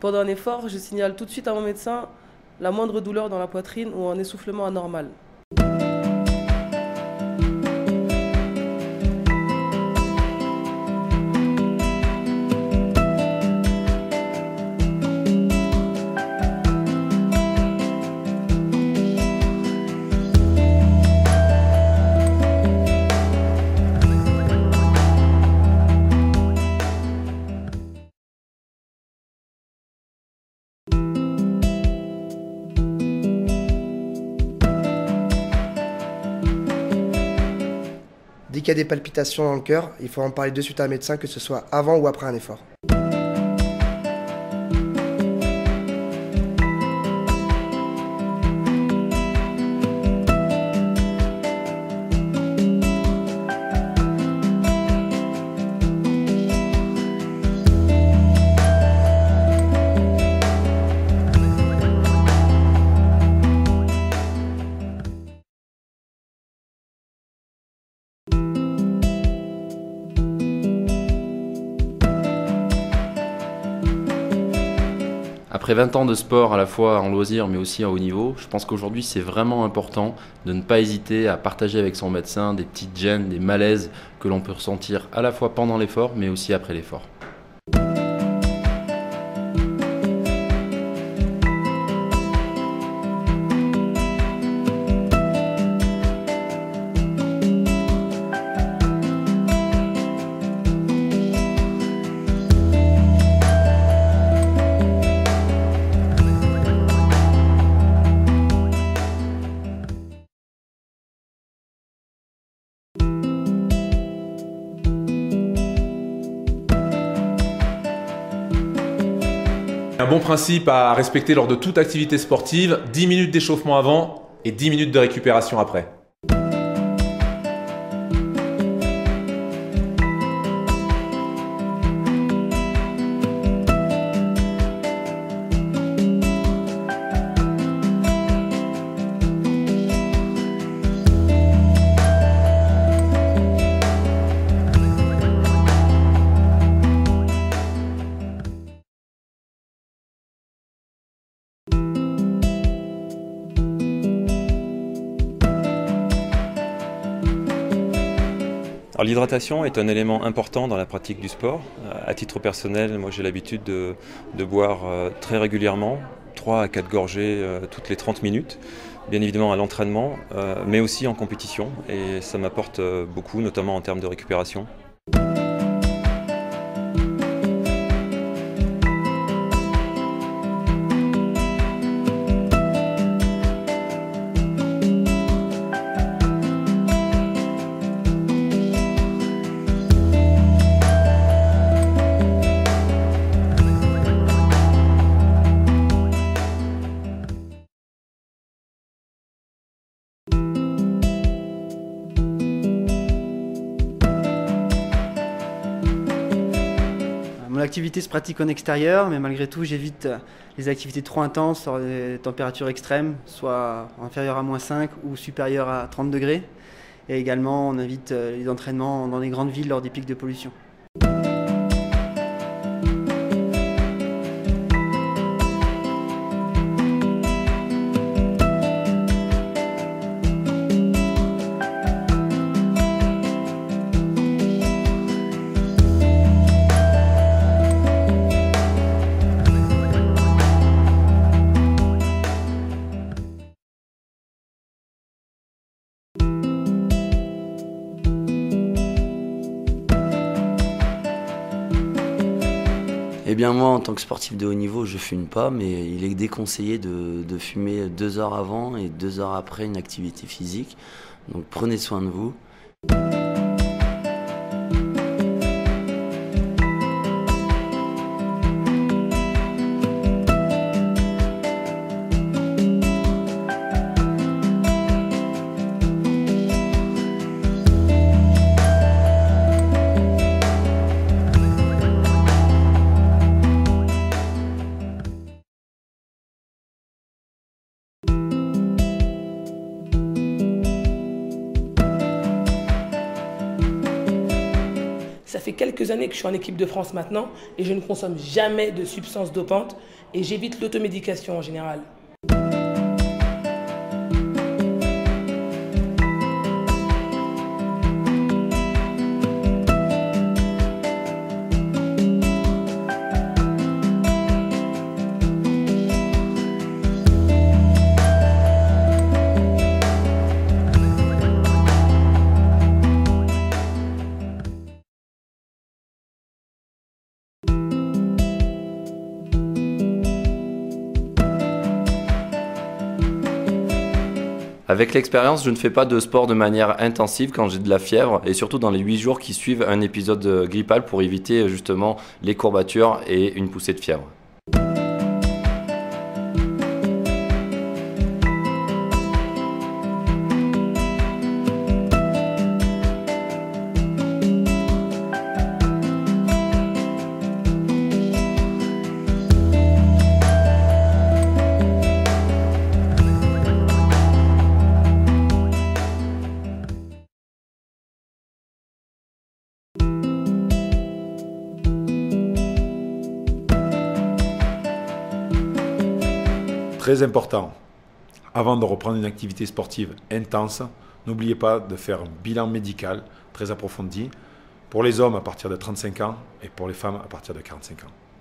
Pendant un effort, je signale tout de suite à mon médecin la moindre douleur dans la poitrine ou un essoufflement anormal. Dès qu'il y a des palpitations dans le cœur, il faut en parler de suite à un médecin, que ce soit avant ou après un effort. Après 20 ans de sport à la fois en loisir mais aussi à haut niveau, je pense qu'aujourd'hui c'est vraiment important de ne pas hésiter à partager avec son médecin des petites gênes, des malaises que l'on peut ressentir à la fois pendant l'effort mais aussi après l'effort. Un bon principe à respecter lors de toute activité sportive, 10 minutes d'échauffement avant et 10 minutes de récupération après. L'hydratation est un élément important dans la pratique du sport. À titre personnel, moi j'ai l'habitude de boire très régulièrement, 3 à 4 gorgées toutes les 30 minutes, bien évidemment à l'entraînement, mais aussi en compétition, et ça m'apporte beaucoup, notamment en termes de récupération. Mon activité se pratique en extérieur, mais malgré tout, j'évite les activités trop intenses, lors des températures extrêmes, soit inférieures à -5 ou supérieures à 30 degrés. Et également, on évite les entraînements dans les grandes villes lors des pics de pollution. Eh bien moi, en tant que sportif de haut niveau, je fume pas, mais il est déconseillé de fumer 2 heures avant et 2 heures après une activité physique. Donc prenez soin de vous. Ça fait quelques années que je suis en équipe de France maintenant et je ne consomme jamais de substances dopantes et j'évite l'automédication en général. Avec l'expérience, je ne fais pas de sport de manière intensive quand j'ai de la fièvre et surtout dans les 8 jours qui suivent un épisode grippal pour éviter justement les courbatures et une poussée de fièvre. Très important, avant de reprendre une activité sportive intense, n'oubliez pas de faire un bilan médical très approfondi pour les hommes à partir de 35 ans et pour les femmes à partir de 45 ans.